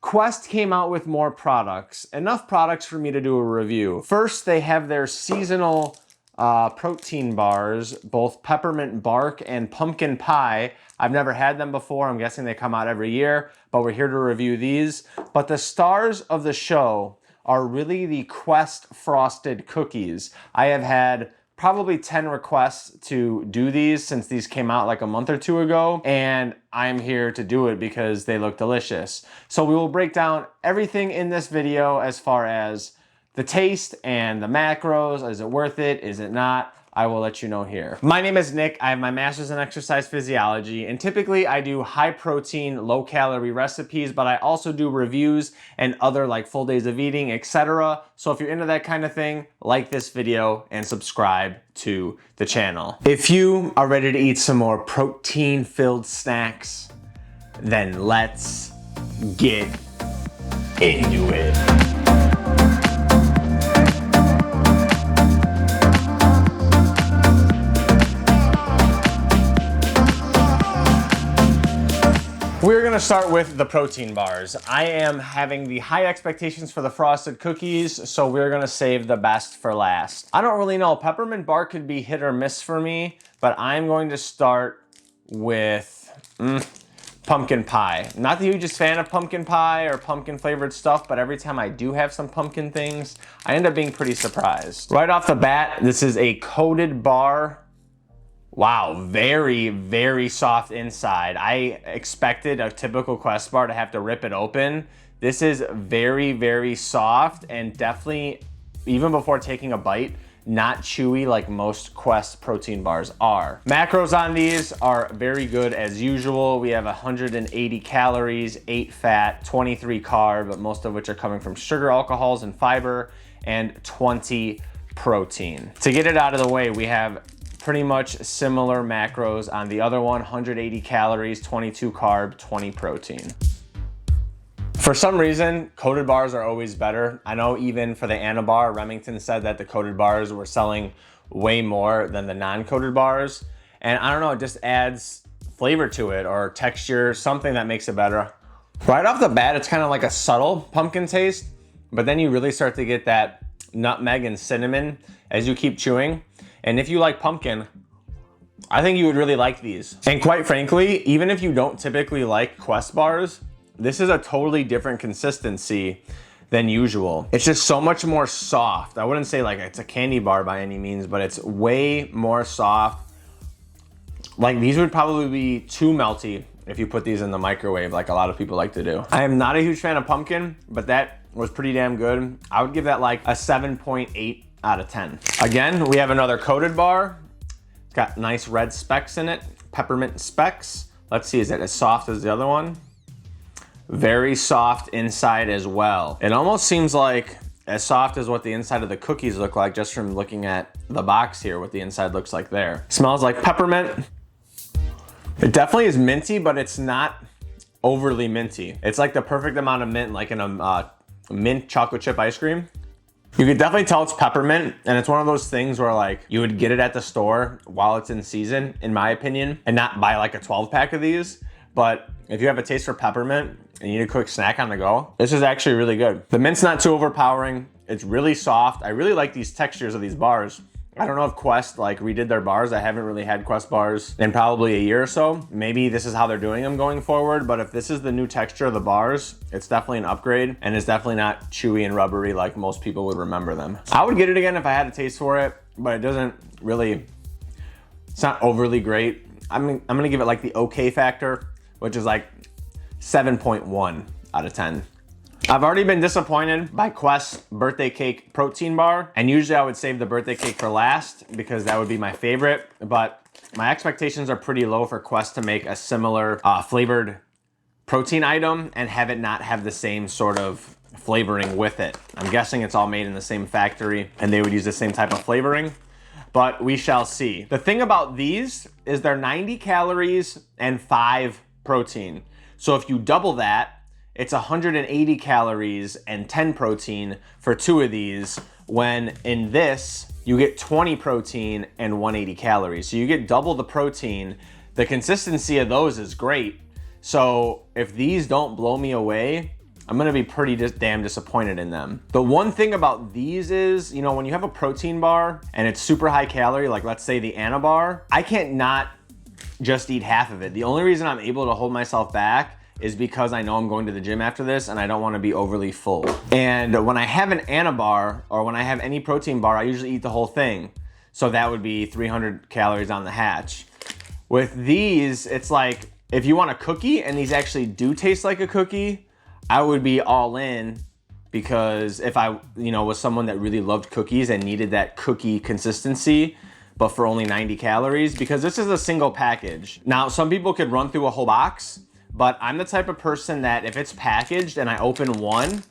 Quest came out with more products, enough products for me to do a review. First, they have their seasonal protein bars, both peppermint bark and pumpkin pie. I've never had them before. I'm guessing they come out every year, but we're here to review these. But the stars of the show are really the Quest frosted cookies. I have had probably 10 requests to do these since these came out like a month or two ago, and I'm here to do it because they look delicious. So we will break down everything in this video as far as the taste and the macros. Is it worth it? Is it not? I will let you know here. My name is Nick. I have my master's in exercise physiology, and typically I do high protein, low calorie recipes, but I also do reviews and other like full days of eating, etc. So if you're into that kind of thing, like this video and subscribe to the channel. If you are ready to eat some more protein filled snacks, then let's get into it. We're gonna start with the protein bars. I am having the high expectations for the frosted cookies, so we're gonna save the best for last. I don't really know, peppermint bark could be hit or miss for me, but I'm going to start with pumpkin pie. Not the hugest fan of pumpkin pie or pumpkin flavored stuff, but every time I do have some pumpkin things, I end up being pretty surprised. Right off the bat, this is a coated bar. Wow, very, very soft inside. I expected a typical Quest bar to have to rip it open. This is very, very soft and definitely, even before taking a bite, not chewy like most Quest protein bars are. Macros on these are very good as usual. We have 180 calories, 8 fat, 23 carb, most of which are coming from sugar, alcohols, and fiber, and 20 protein. To get it out of the way, we have pretty much similar macros on the other one, 180 calories, 22 carb, 20 protein. For some reason, coated bars are always better. I know even for the Anabar, Remington said that the coated bars were selling way more than the non-coated bars. And I don't know, it just adds flavor to it or texture, something that makes it better. Right off the bat, it's kind of like a subtle pumpkin taste, but then you really start to get that nutmeg and cinnamon as you keep chewing. And if you like pumpkin, I think you would really like these. And quite frankly, even if you don't typically like Quest bars, this is a totally different consistency than usual. It's just so much more soft. I wouldn't say like it's a candy bar by any means, but it's way more soft. Like these would probably be too melty if you put these in the microwave like a lot of people like to do. I am not a huge fan of pumpkin, but that was pretty damn good. I would give that like a 7.8 out of 10. Again, we have another coated bar. It's got nice red specks in it, peppermint specks. Let's see, is it as soft as the other one? Very soft inside as well. It almost seems like as soft as what the inside of the cookies look like just from looking at the box here, what the inside looks like there. Smells like peppermint. It definitely is minty, but it's not overly minty. It's like the perfect amount of mint, like in a mint chocolate chip ice cream. You could definitely tell it's peppermint, and it's one of those things where like you would get it at the store while it's in season, in my opinion, and not buy like a 12 pack of these. But if you have a taste for peppermint and you need a quick snack on the go, this is actually really good. The mint's not too overpowering. It's really soft. I really like these textures of these bars. I don't know if Quest like redid their bars. I haven't really had Quest bars in probably a year or so. Maybe this is how they're doing them going forward, but if this is the new texture of the bars, it's definitely an upgrade, and it's definitely not chewy and rubbery like most people would remember them. I would get it again if I had a taste for it, but it doesn't really, it's not overly great. I'm gonna give it like the okay factor, which is like 7.1 out of 10. I've already been disappointed by Quest's birthday cake protein bar, and usually I would save the birthday cake for last because that would be my favorite, but my expectations are pretty low for Quest to make a similar flavored protein item and have it not have the same sort of flavoring with it. I'm guessing it's all made in the same factory and they would use the same type of flavoring, but we shall see. The thing about these is they're 90 calories and 5 protein. So if you double that, it's 180 calories and 10 protein for 2 of these, when in this, you get 20 protein and 180 calories. So you get double the protein. The consistency of those is great. So if these don't blow me away, I'm gonna be pretty damn disappointed in them. The one thing about these is, you know, when you have a protein bar and it's super high calorie, like let's say the Anna bar, I can't not just eat half of it. The only reason I'm able to hold myself back is because I know I'm going to the gym after this and I don't want to be overly full. And when I have an Anna bar or when I have any protein bar, I usually eat the whole thing. So that would be 300 calories on the hatch. With these, it's like, if you want a cookie and these actually do taste like a cookie, I would be all in, because if I, you know, was someone that really loved cookies and needed that cookie consistency, but for only 90 calories, because this is a single package. Now, some people could run through a whole box, but I'm the type of person that if it's packaged and I open one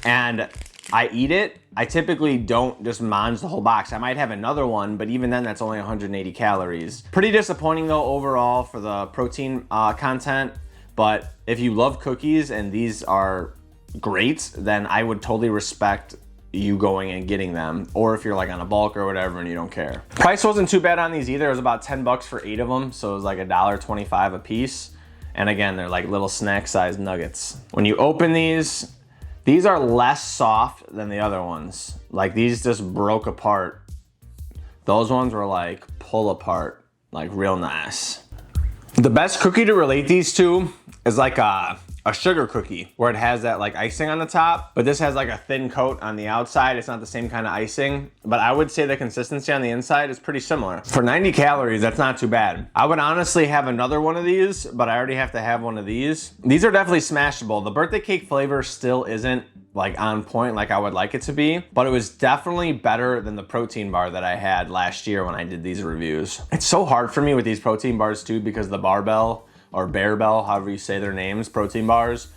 and I eat it, I typically don't just mange the whole box. I might have another one, but even then that's only 180 calories. Pretty disappointing though overall for the protein content, but if you love cookies and these are great, then I would totally respect you going and getting them, or if you're like on a bulk or whatever and you don't care. Price wasn't too bad on these either. It was about 10 bucks for 8 of them, so it was like $1.25 a piece. And again, they're like little snack sized nuggets. When you open these are less soft than the other ones. Like these just broke apart. Those ones were like pull apart, like real nice. The best cookie to relate these to is like a sugar cookie, where it has that like icing on the top, but this has like a thin coat on the outside. It's not the same kind of icing, but I would say the consistency on the inside is pretty similar. For 90 calories, that's not too bad. I would honestly have another one of these, but I already have to have one of these. These are definitely smashable. The birthday cake flavor still isn't like on point like I would like it to be, but it was definitely better than the protein bar that I had last year when I did these reviews. It's so hard for me with these protein bars too, because the barbell or Bearbell, however you say their names, protein bars,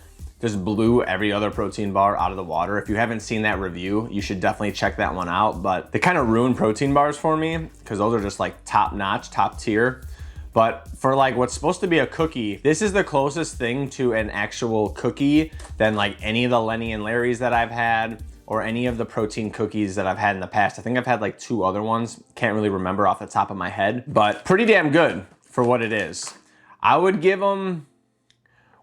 just blew every other protein bar out of the water. If you haven't seen that review, you should definitely check that one out. But they kind of ruined protein bars for me, because those are just like top notch, top tier. But for like what's supposed to be a cookie, this is the closest thing to an actual cookie than like any of the Lenny and Larry's that I've had, or any of the protein cookies that I've had in the past. I think I've had like 2 other ones. Can't really remember off the top of my head, but pretty damn good for what it is. I would give them,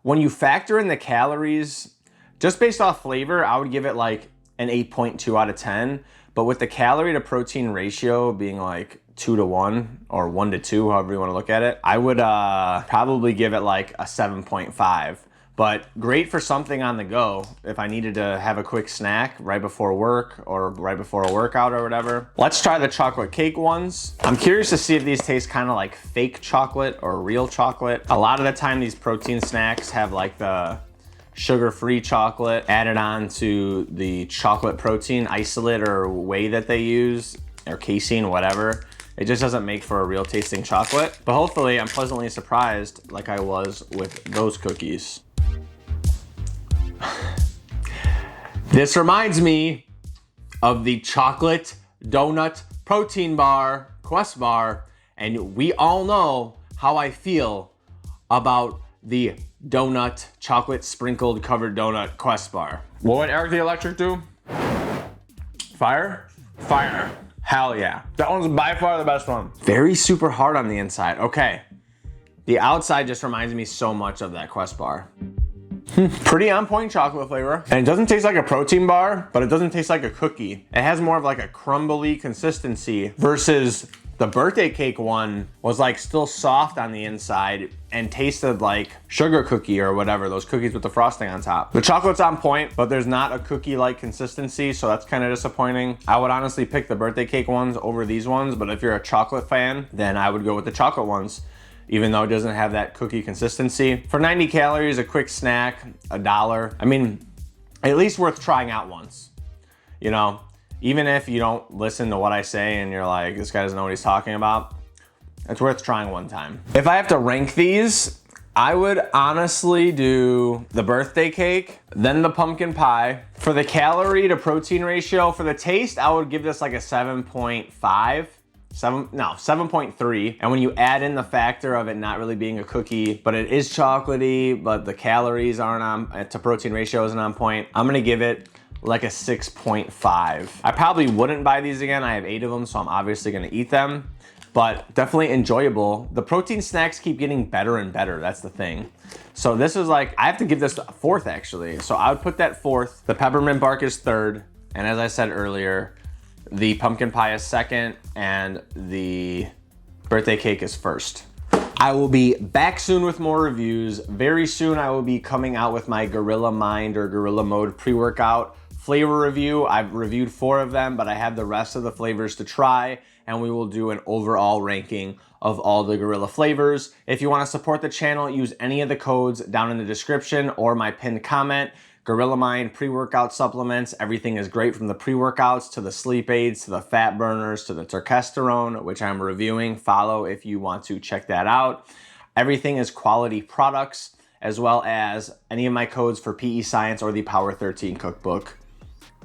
when you factor in the calories, just based off flavor, I would give it like an 8.2 out of 10. But with the calorie to protein ratio being like 2-to-1 or 1-to-2, however you want to look at it, I would probably give it like a 7.5. But great for something on the go if I needed to have a quick snack right before work or right before a workout or whatever. Let's try the chocolate cake ones. I'm curious to see if these taste kind of like fake chocolate or real chocolate. A lot of the time these protein snacks have like the sugar-free chocolate added on to the chocolate protein isolate or whey that they use, or casein, whatever. It just doesn't make for a real tasting chocolate. But hopefully I'm pleasantly surprised like I was with those cookies. This reminds me of the chocolate donut protein bar, Quest bar, and we all know how I feel about the donut, chocolate sprinkled covered donut Quest bar. What would Eric the Electric do? Fire? Fire. Hell yeah. That one's by far the best one. Very super hard on the inside. Okay. The outside just reminds me so much of that Quest bar. Pretty on point chocolate flavor. And it doesn't taste like a protein bar, but it doesn't taste like a cookie. It has more of like a crumbly consistency versus the birthday cake one was like still soft on the inside and tasted like sugar cookie or whatever, those cookies with the frosting on top. The chocolate's on point, but there's not a cookie-like consistency, so that's kind of disappointing. I would honestly pick the birthday cake ones over these ones, but if you're a chocolate fan, then I would go with the chocolate ones, even though it doesn't have that cookie consistency. For 90 calories, a quick snack, $1. I mean, at least worth trying out once. You know, even if you don't listen to what I say and you're like, this guy doesn't know what he's talking about, it's worth trying one time. If I have to rank these, I would honestly do the birthday cake, then the pumpkin pie. For the calorie to protein ratio, for the taste, I would give this like a 7.5. 7.3. And when you add in the factor of it not really being a cookie, but it is chocolatey, but the calories aren't on, to protein ratio isn't on point, I'm gonna give it like a 6.5. I probably wouldn't buy these again. I have 8 of them, so I'm obviously gonna eat them. but definitely enjoyable. The protein snacks keep getting better and better. That's the thing. So this is like, I have to give this a 4th actually. So I would put that 4th. The peppermint bark is 3rd. And as I said earlier, the pumpkin pie is 2nd and the birthday cake is 1st. I will be back soon with more reviews. Very soon I will be coming out with my Gorilla Mind or Gorilla Mode pre-workout flavor review. I've reviewed 4 of them, but I have the rest of the flavors to try, and we will do an overall ranking of all the Gorilla flavors. If you want to support the channel, use any of the codes down in the description or my pinned comment. Gorilla Mind pre-workout supplements, everything is great from the pre-workouts to the sleep aids, to the fat burners, to the testosterone, which I'm reviewing. Follow if you want to check that out. Everything is quality products, as well as any of my codes for PE Science or the Power 13 cookbook.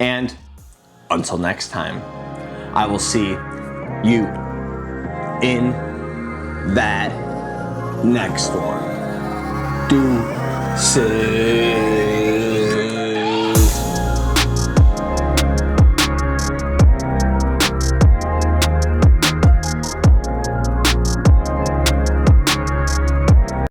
And until next time, I will see you in that next one. Deuces.